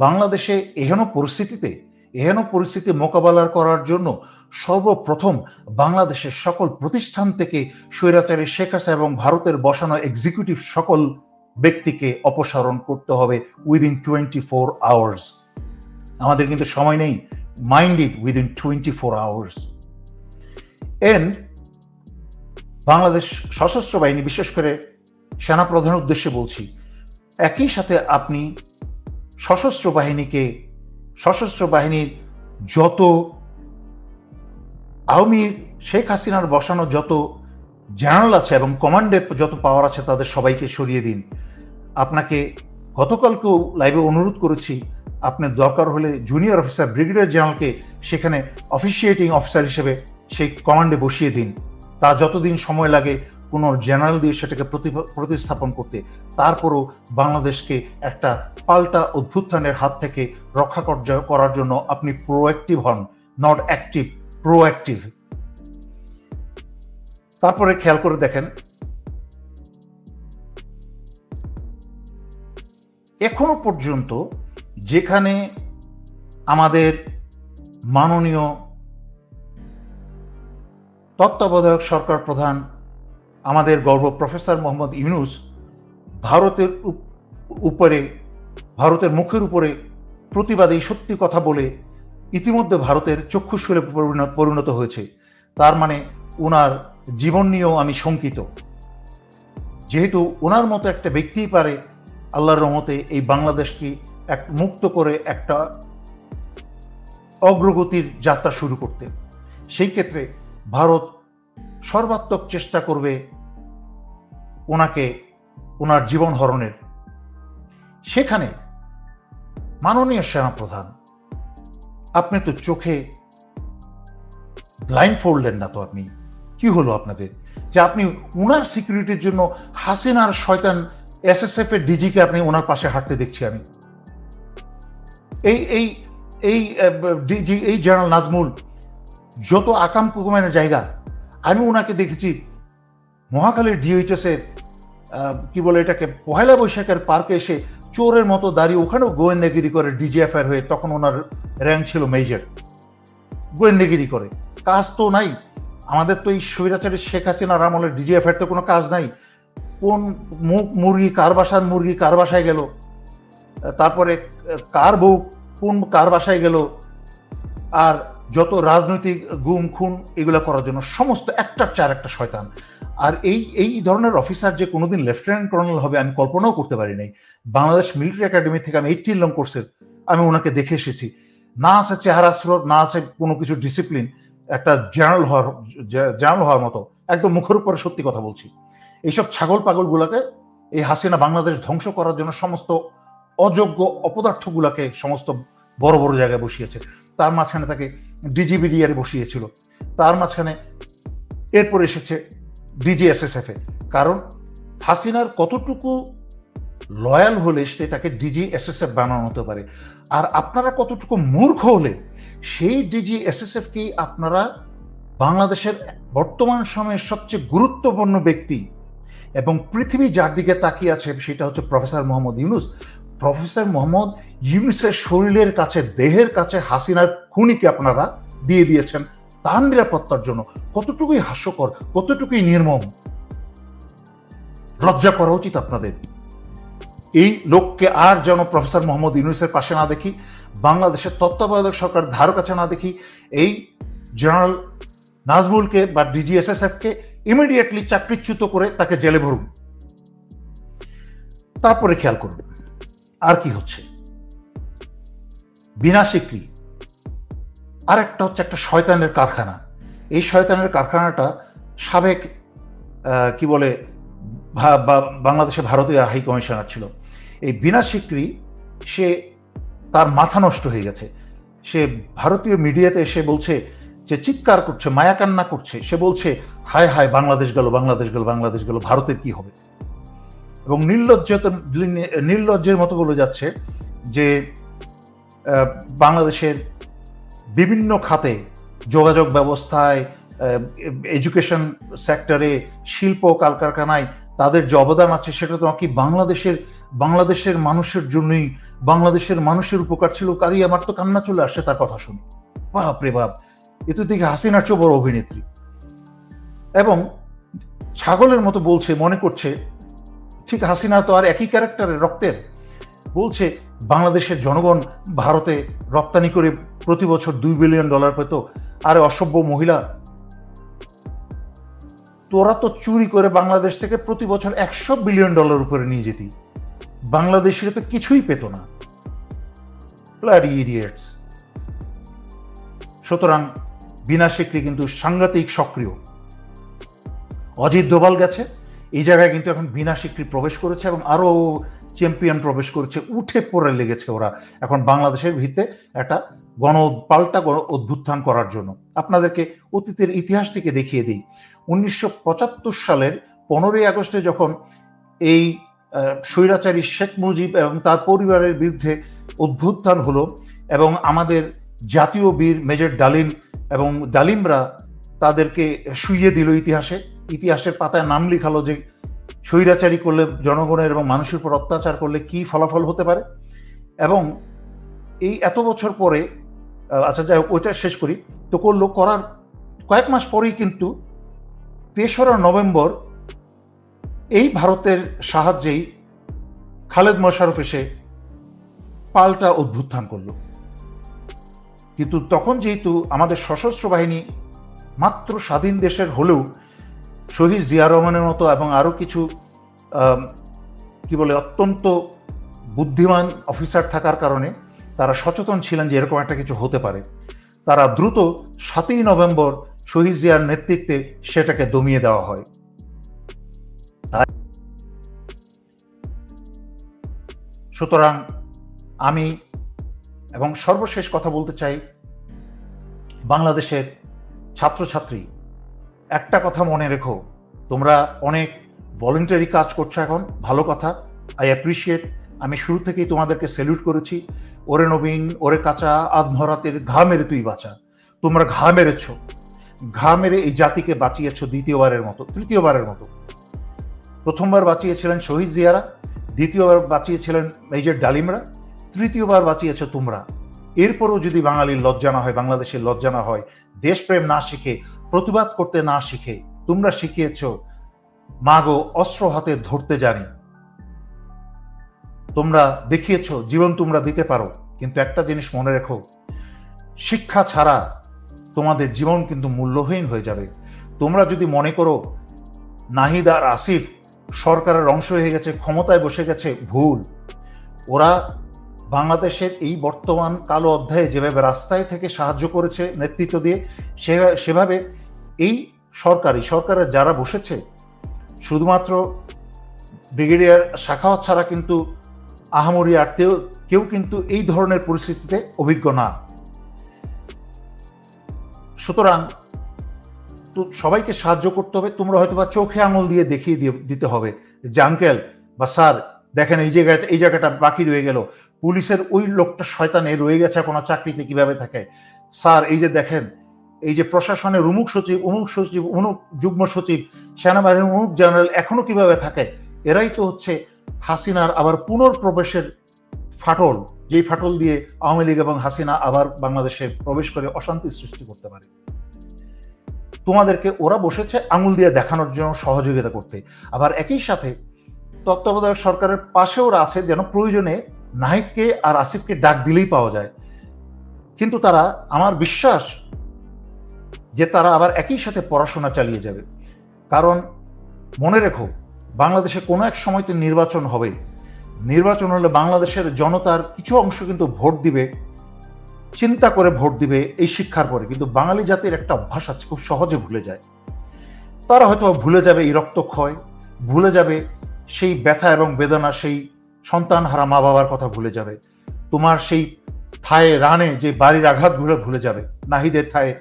বাংলাদেশে এহেন পরিস্থিতি মোকাবেলা করার জন্য সর্বপ্রথম বাংলাদেশের সকল প্রতিষ্ঠান থেকে স্বৈরাচারী শেখ হাসিনা এবং ভারতের বসানো এক্সিকিউটিভ সকল ব্যক্তিকে অপসারণ করতে হবে উইদিন 24 আওয়ার্স। আমাদের কিন্তু সময় নেই, mind it, within 24 hours. And Bangladesh সশস্ত্র বাহিনী, বিশেষ করে সেনাপ্রধানের উদ্দেশ্যে বলছি, একই সাথে আপনি সশস্ত্র বাহিনীর যত আওয়ামী শেখ হাসিনার বসানো যত জেনারেল আছে এবং কমান্ডে যত পাওয়ার আছে তাদের সবাইকে সরিয়ে দিন। আপনাকে গতকালকেও লাইভে অনুরোধ করেছি, আপনি দরকার হলে জুনিয়র অফিসার ব্রিগেডিয়ার জেনারেলকে সেখানে অফিসিয়েটিং অফিসার হিসেবে সেই কমান্ডে বসিয়ে দিন। তা যতদিন সময় লাগে কোনো জেনারেল দিয়ে সেটাকে প্রতিস্থাপন করতে, তারপরও বাংলাদেশকে একটা পাল্টা অভ্যুত্থানের হাত থেকে রক্ষা করার জন্য আপনি প্রোঅ্যাক্টিভ হন, নট অ্যাক্টিভ, প্রোঅ্যাক্টিভ। তারপরে খেয়াল করে দেখেন, এখনো পর্যন্ত যেখানে আমাদের মাননীয় তত্ত্বাবধায়ক সরকার প্রধান, আমাদের গর্ব প্রফেসর মোহাম্মদ ইউনূস ভারতের মুখের উপরে প্রতিবাদী সত্যি কথা বলে ইতিমধ্যে ভারতের চক্ষুশূলে পরিণত হয়েছে, তার মানে ওনার জীবন নিয়েও আমি শঙ্কিত। যেহেতু ওনার মতো একটা ব্যক্তিই পারে আল্লাহর রহমতে এই বাংলাদেশকে মুক্ত করে একটা অগ্রগতির যাত্রা শুরু করতে, সেই ক্ষেত্রে ভারত সর্বাত্মক চেষ্টা করবে ওনার জীবন হরণের। সেখানে মাননীয় সেনাপ্রধান, আপনি তো চোখে ব্লাইন্ড ফোল্ডেন না তো? আপনি কি হলো আপনাদের যে আপনি ওনার সিকিউরিটির জন্য হাসিনার শয়তান এসএসএফ এর ডিজিকে আপনি ওনার পাশে হাঁটতে দেখছি আমি। এই জেনারেল নাজমুল যত আকাম কুকুমের জায়গা, আমি ওনাকে দেখেছি মহাখালীর ডিএইচএস এর কি বলে এটাকে পহেলা বৈশাখের পার্কে এসে চোরের মতো দাঁড়িয়ে ওখানেও গোয়েন্দাগিরি করে ডিজিএফআই হয়ে, তখন ওনার র্যাঙ্ক ছিল মেজর, গোয়েন্দাগিরি করে। কাজ তো নাই আমাদের, তো এই স্বৈরাচারী শেখ হাসিনার আমলের ডিজিএফআই তো কোনো কাজ নাই। কোন মুরগি কার বাসায় গেল, তারপরে কার বউ কার বাসায় গেল, আর যত রাজনৈতিক গুম খুন এগুলো করার জন্য সমস্ত একটার চার একটা শয়তান। আর এই ধরনের অফিসার যে কোনোদিন লেফটেন্যান্ট কর্নেল হবে আমি কল্পনাও করতে পারি নাই। বাংলাদেশ মিলিটারি একাডেমি থেকে আমি 18 লং কোর্সের আমি ওনাকে দেখে এসেছি। না আছে চেহারা স্রোত, না আছে কোনো কিছু ডিসিপ্লিন, একটা জেনারেল হওয়ার মতো একদম মুখের উপরে সত্যি কথা বলছি। এইসব ছাগল পাগল গুলাকে এই হাসিনা বাংলাদেশ ধ্বংস করার জন্য সমস্ত অযোগ্য অপদার্থ গুলাকে সমস্ত বড় বড় জায়গায় বসিয়েছে। তার মাঝখানে তাকে ডিজিবিডিআর বসিয়েছিল, তার মাঝখানে এরপর এসেছে ডিজিএসএসএফ এ। কারণ হাসিনার কতটুকু লয়াল হলে সে তাকে ডিজিএসএসএফ বানানো হতে পারে, আর আপনারা কতটুকু মূর্খ হলে সেই ডিজিএসএসএফকেই আপনারা বাংলাদেশের বর্তমান সময়ের সবচেয়ে গুরুত্বপূর্ণ ব্যক্তি এবং পৃথিবী যার দিকে তাকিয়ে আছে সেটা হচ্ছে প্রফেসর মোহাম্মদ ইউনূস। প্রফেসর মোহাম্মদ ইউনূসের শরীরের কাছে, দেহের কাছে হাসিনার খুনিকে আপনারা দিয়ে দিয়েছেন তার নিরাপত্তার জন্য। কতটুকুই হাস্যকর, কতটুকুই নির্মম। লজ্জা করা উচিত আপনাদের। এই লোককে আর যেন প্রফেসর মোহাম্মদ ইউনূসের পাশে না দেখি, বাংলাদেশের তত্ত্বাবধায়ক সরকার ধার কাছে না দেখি। এই জেনারেল নাজমুলকে বা ডিজিএসএসএফকে ইমিডিয়েটলি চাকরিচ্যুত করে তাকে জেলে ভরুন। তারপরে খেয়াল করুন আর কি হচ্ছে। বিনা সিকরি আর একটা হচ্ছে একটা শয়তানের কারখানা। এই শয়তানের কারখানাটা সাবেক কি বলে বাংলাদেশে ভারতীয় হাই কমিশনার ছিল। এই বিনা সিকরি সে তার মাথা নষ্ট হয়ে গেছে। সে ভারতীয় মিডিয়াতে এসে বলছে যে, চিৎকার করছে, মায়াকান্না করছে, সে বলছে হায় হায় বাংলাদেশ গেল, ভারতের কি হবে। এবং নির্লজ্জের মতো বলে যাচ্ছে যে বাংলাদেশের বিভিন্ন খাতে, যোগাযোগ ব্যবস্থায়, এডুকেশন সেক্টরে, শিল্প কলকারখানায় তাদের যে অবদান আছে সেটা তো কি বাংলাদেশের বাংলাদেশের মানুষের জন্যই, বাংলাদেশের মানুষের উপকার ছিল, কারি আমার তো কান্না চলে আসছে তার কথা শুনে। বাপ রে বাপ, এ তো দেখি হাসিনার চেয়ে বড় অভিনেত্রী। এবং ছাগলের মতো বলছে, মনে করছে ঠিক হাসিনা তো আর একই ক্যারেক্টারের, রক্তের। বলছে বাংলাদেশের জনগণ ভারতে রপ্তানি করে প্রতি বছর $2 বিলিয়ন পেত। আরে অসভ্য মহিলা, তোরা তো চুরি করে বাংলাদেশ থেকে প্রতি বছর $100 বিলিয়ন উপরে নিয়ে যেতি, বাংলাদেশিরা তো কিছুই পেত না। Bloody idiots. সুতরাং বিনা সিকরি কিন্তু সাংঘাতিক সক্রিয়। অজিত দোভাল গেছে, এই জায়গায় কিন্তু এখন বিনা সিকরি প্রবেশ করেছে এবং আরো চ্যাম্পিয়ন প্রবেশ করেছে, উঠে পড়ে লেগেছে ওরা এখন বাংলাদেশের ভিত্তে একটা পাল্টা অভ্যুত্থান করার জন্য। আপনাদেরকে অতীতের ইতিহাস থেকে দেখিয়ে দিই। 1975 সালের 15ই আগস্টে যখন এই স্বৈরাচারী শেখ মুজিব এবং তার পরিবারের বিরুদ্ধে অভ্যুত্থান হলো এবং আমাদের জাতীয় বীর মেজর ডালিম এবং ডালিমরা তাদেরকে শুইয়ে দিল ইতিহাসের পাতায় নাম লিখালো যে স্বৈরাচারী করলে, জনগণের এবং মানুষের উপর অত্যাচার করলে কি ফলাফল হতে পারে। এবং এই এত বছর পরে, আচ্ছা যাই হোক, ওইটা শেষ করি। তো করার কয়েক মাস পরেই কিন্তু 3রা নভেম্বর এই ভারতের সাহায্যেই খালেদ মোশাররফ এসে পাল্টা অভ্যুত্থান করল। কিন্তু তখন যেহেতু আমাদের সশস্ত্র বাহিনী মাত্র স্বাধীন দেশের হলেও শহীদ জিয়া রহমানের মতো এবং আরও কিছু অত্যন্ত বুদ্ধিমান অফিসার থাকার কারণে তারা সচেতন ছিলেন যে এরকম একটা কিছু হতে পারে। তারা দ্রুত 7ই নভেম্বর শহীদ জিয়ার নেতৃত্বে সেটাকে দমিয়ে দেওয়া হয়। সুতরাং আমি এবং সর্বশেষ কথা বলতে চাই, বাংলাদেশের ছাত্রছাত্রী, একটা কথা মনে রেখো, তোমরা অনেক ভলেন্টারি কাজ করছো এখন, ভালো কথা, আই অ্যাপ্রিসিয়েট। আমি শুরু থেকেই তোমাদেরকে স্যালুট করেছি। ওরে নবীন, ওরে কাঁচা, আধমরাতের ঘা মেরে তুই বাঁচা। তোমরা ঘা মেরেছ, ঘা মেরে এই জাতিকে বাঁচিয়েছ তৃতীয়বারের মতো। প্রথমবার বাঁচিয়েছিলেন শহীদ জিয়ারা, দ্বিতীয়বার বাঁচিয়েছিলেন মেজর ডালিমরা, তৃতীয়বার বাঁচিয়েছ তোমরা। এরপরও যদি বাঙালির লজ্জা না হয়, বাংলাদেশের লজ্জা না হয়, দেশপ্রেম না শিখে, প্রতিবাদ করতে না শিখে, তোমরা শিখিয়েছ মাগো অস্ত্র হাতে ধরতে জানি। তোমরা দেখিয়েছ জীবন তোমরা দিতে পারো। কিন্তু একটা জিনিস মনে রেখো, শিক্ষা ছাড়া তোমাদের জীবন কিন্তু মূল্যহীন হয়ে যাবে। তোমরা যদি মনে করো নাহিদ আর আসিফ সরকারের অংশ হয়ে গেছে, ক্ষমতায় বসে গেছে, ভুল। ওরা বাংলাদেশের এই বর্তমান কালো অধ্যায়ে যেভাবে রাস্তায় থেকে সাহায্য করেছে নেতৃত্ব দিয়ে, সেভাবে এই সরকারের যারা বসেছে, শুধুমাত্র ব্রিগেডিয়ার শাখাওয়াত ছাড়া কিন্তু আহামরি আর কেউ কিন্তু এই ধরনের পরিস্থিতিতে অভিজ্ঞ না। সুতরাং তো সবাইকে সাহায্য করতে হবে। তোমরা হয়তো বা চোখে আঙুল দিয়ে দেখিয়ে দিতে হবে যে আঙ্কেল বা স্যার দেখেন এই জায়গাটা বাকি রয়ে গেল, পুলিশের ওই লোকটা শয়তানে রয়ে গেছে কোনো চাকরিতে কিভাবে থাকে, স্যার এই যে দেখেন এই যে প্রশাসনের অমুক সচিব অমুক যুগ্ম সচিব, সেনাবাহিনীর অমুক জেনারেল এখনো কিভাবে থাকে। এরাই তো হচ্ছে হাসিনার আবার পুনর্প্রবেশের ফাটল, যেই ফাটল দিয়ে আওয়ামী লীগ এবং হাসিনা আবার বাংলাদেশে প্রবেশ করে অশান্তি সৃষ্টি করতে পারে। তোমাদেরকে ওরা বসেছে আঙুল দিয়ে দেখানোর জন্য, সহযোগিতা করতে। আবার একই সাথে তত্ত্বাবধায়ক সরকারের পাশে ওরা আছে যেন প্রয়োজনে নাহিদকে আর আসিফকে ডাক দিলেই পাওয়া যায়। কিন্তু তারা, আমার বিশ্বাস যে তারা আবার একই সাথে পড়াশোনা চালিয়ে যাবে। কারণ মনে রেখো, বাংলাদেশে কোনো এক সময় তো নির্বাচন হবে। নির্বাচন হলে বাংলাদেশের জনতার কিছু অংশ কিন্তু ভোট দিবে, চিন্তা করে ভোট দিবে এই শিক্ষার পরে। কিন্তু বাঙালি জাতির একটা অভ্যাস আছে, খুব সহজে ভুলে যায়। তারা হয়তো ভুলে যাবে এই রক্তক্ষয়, ভুলে যাবে সেই ব্যথা এবং বেদনা, সেই সন্তান হারা মা বাবার কথা ভুলে যাবে। তোমার সেই থায়ে রানে যে বাড়ির আঘাতগুলো ভুলে যাবে, নাহিদের থায়ে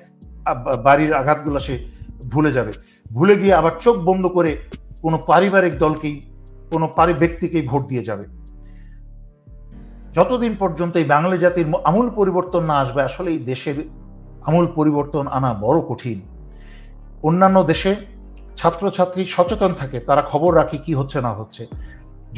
বাড়ির আঘাতগুলো সে ভুলে যাবে। ভুলে গিয়ে আবার চোখ বন্ধ করে কোনো পারিবারিক দলকেই, কোনো ব্যক্তিকেই ভোট দিয়ে যাবে। যতদিন পর্যন্ত এই বাঙালি জাতির আমূল পরিবর্তন না আসবে, আসলে এই দেশের আমূল পরিবর্তন আনা বড় কঠিন। অন্যান্য দেশে ছাত্রছাত্রী সচেতন থাকে, তারা খবর রাখে কি হচ্ছে না হচ্ছে।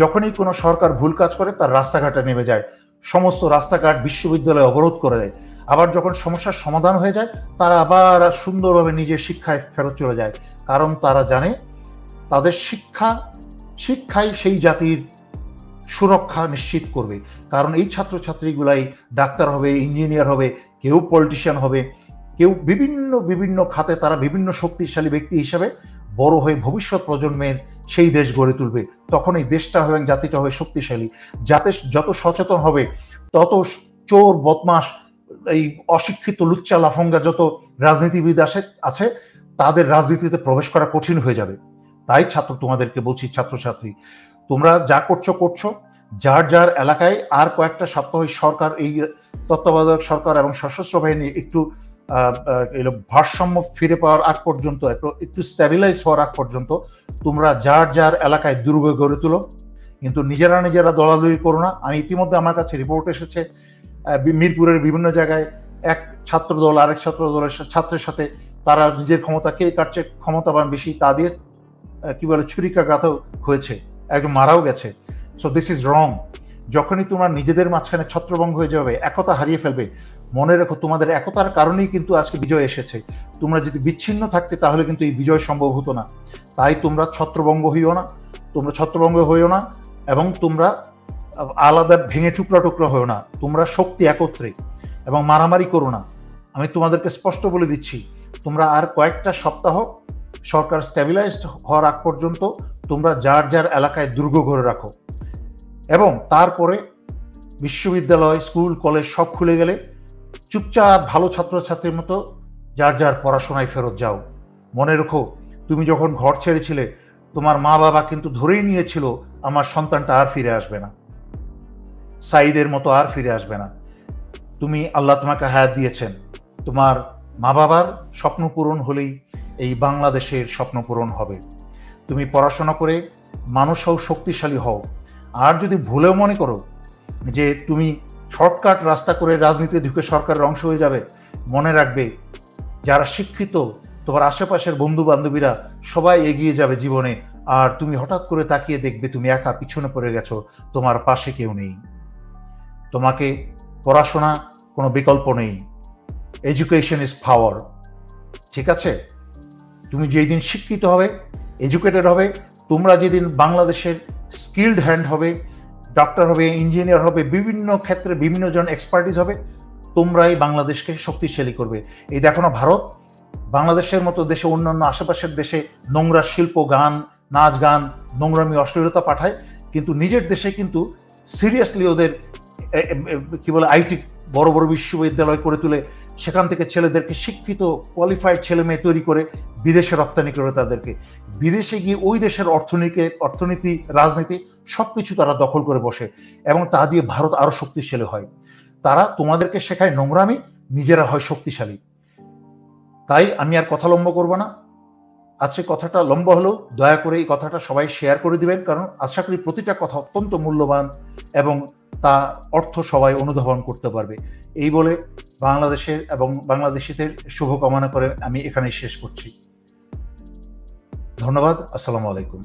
যখনই কোনো সরকার ভুল কাজ করে তার রাস্তাঘাটে নেমে যায়, সমস্ত রাস্তাঘাট বিশ্ববিদ্যালয় অবরোধ করে দেয়। আবার যখন সমস্যার সমাধান হয়ে যায় তারা আবার সুন্দরভাবে নিজের শিক্ষায় ফেরত চলে যায়, কারণ তারা জানে তাদের শিক্ষাই সেই জাতির সুরক্ষা নিশ্চিত করবে। কারণ এই ছাত্রছাত্রীগুলাই ডাক্তার হবে, ইঞ্জিনিয়ার হবে, কেউ পলিটিশিয়ান হবে, কেউ বিভিন্ন খাতে তারা বিভিন্ন শক্তিশালী ব্যক্তি হিসাবে বড় হয়ে ভবিষ্যৎ প্রজন্মের সেই দেশ গড়ে তুলবে। তখন এই দেশটা হবে এবং জাতিটা হবে শক্তিশালী। যাতে যত সচেতন হবে তত চোর বদমাস এই অশিক্ষিত লুচ্চা লাফঙ্গা যত রাজনীতিবিদ আছে তাদের রাজনীতিতে প্রবেশ করা কঠিন হয়ে যাবে। তাই তোমাদেরকে বলছি, ছাত্রছাত্রী, তোমরা যা করছো যার যার এলাকায় আর কয়েকটা সপ্তাহ সরকার, এই তত্ত্বাবধায়ক সরকার এবং সশস্ত্র বাহিনী একটু ভারসাম্য ফিরে পাওয়ার আগ পর্যন্ত, একটু স্ট্যাবিলাইজ হওয়ার আগ পর্যন্ত তোমরা যার যার এলাকায় দুর্গ গড়ে তুলো, কিন্তু নিজেরা দলাদলি করো না। আমি ইতিমধ্যে আমার কাছে রিপোর্ট এসেছে মিরপুরের বিভিন্ন জায়গায় এক ছাত্র দল আরেক ছাত্র দলের ছাত্রের সাথে তারা নিজের ক্ষমতা কে কাটছে, ক্ষমতাবান বেশি, তা দিয়ে কি বলে ছুরিকাঘাত হয়েছে, একজন মারাও গেছে। So this is wrong. যখনই তোমরা নিজেদের মাঝখানে ছত্রভঙ্গ হয়ে যাবে, একতা হারিয়ে ফেলবে, মনে রেখো তোমাদের একতার কারণেই কিন্তু আজকে বিজয় এসেছে। তোমরা যদি বিচ্ছিন্ন থাকতে তাহলে কিন্তু এই বিজয় সম্ভব হতো না। তাই তোমরা ছত্রভঙ্গ হইও না এবং তোমরা আলাদা ভেঙে টুকরা হইও না। তোমরা শক্তি একত্রে এবং মারামারি করো না। আমি তোমাদেরকে স্পষ্ট বলে দিচ্ছি, তোমরা আর কয়েকটা সপ্তাহ সরকার স্ট্যাবিলাইজড হওয়ার আগ পর্যন্ত তোমরা যার যার এলাকায় দুর্গ গড়ে রাখো, এবং তারপরে বিশ্ববিদ্যালয়, স্কুল, কলেজ সব খুলে গেলে চুপচাপ ভালো ছাত্রছাত্রীর মতো যার যার পড়াশোনায় ফেরত যাও। মনে রেখো, তুমি যখন ঘর ছেড়েছিলে তোমার মা বাবা কিন্তু ধরেই নিয়েছিল আমার সন্তানটা আর ফিরে আসবে না, সাইদের মতো আর ফিরে আসবে না। তুমি, আল্লাহ তোমাকে হায়াত দিয়েছেন, তোমার মা বাবার স্বপ্ন পূরণ হলেই এই বাংলাদেশের স্বপ্ন পূরণ হবে। তুমি পড়াশোনা করে মানুষ হও, শক্তিশালী হও। আর যদি ভুলেও মনে করো যে তুমি শর্টকাট রাস্তা করে রাজনীতিতে ঢুকে সরকারের অংশ হয়ে যাবে, মনে রাখবে যারা শিক্ষিত তোমার আশেপাশের বন্ধু বান্ধবীরা সবাই এগিয়ে যাবে জীবনে, আর তুমি হঠাৎ করে তাকিয়ে দেখবে তুমি একা পিছনে পড়ে গেছো, তোমার পাশে কেউ নেই। তোমাকে পড়াশোনা কোনো বিকল্প নেই। Education is power. ঠিক আছে? তুমি যেই দিন শিক্ষিত হবে, এডুকেটেড হবে, তোমরা যেদিন বাংলাদেশের স্কিল্ড হ্যান্ড হবে, ডক্টর হবে, ইঞ্জিনিয়ার হবে, বিভিন্ন ক্ষেত্রে বিভিন্ন জন এক্সপার্টিস হবে, তোমরাই বাংলাদেশকে শক্তিশালী করবে। এই দেখো না, ভারত বাংলাদেশের মতো দেশে অন্যান্য আশেপাশের দেশে নোংরা শিল্প, গান, নাচ গান, নোংরামি, অশ্লীলতা পাঠায়, কিন্তু নিজের দেশে কিন্তু সিরিয়াসলি ওদের কি বলে আইটি বড় বড় বিশ্ববিদ্যালয় করে তুলে সেখান থেকে ছেলেদেরকে শিক্ষিত কোয়ালিফাইড ছেলে মেয়ে তৈরি করে বিদেশে রপ্তানি করে তাদেরকে। বিদেশে গিয়ে ওই দেশের অর্থনীতি, রাজনীতি সবকিছু তারা দখল করে বসে এবং তা দিয়ে ভারত আরো শক্তিশালী হয়। তারা তোমাদেরকে শেখায় নোংরামি, নিজেরা হয় শক্তিশালী। তাই আমি আর কথা লম্বা করবো না। আজকে কথাটা লম্বা হলেও দয়া করে এই কথাটা সবাই শেয়ার করে দিবেন, কারণ আশা করি প্রতিটা কথা অত্যন্ত মূল্যবান এবং তা অর্থ সবাই অনুধাবন করতে পারবে। এই বলে বাংলাদেশের এবং বাংলাদেশিদের শুভকামনা করে আমি এখানেই শেষ করছি। ধন্যবাদ। আসসালামু আলাইকুম।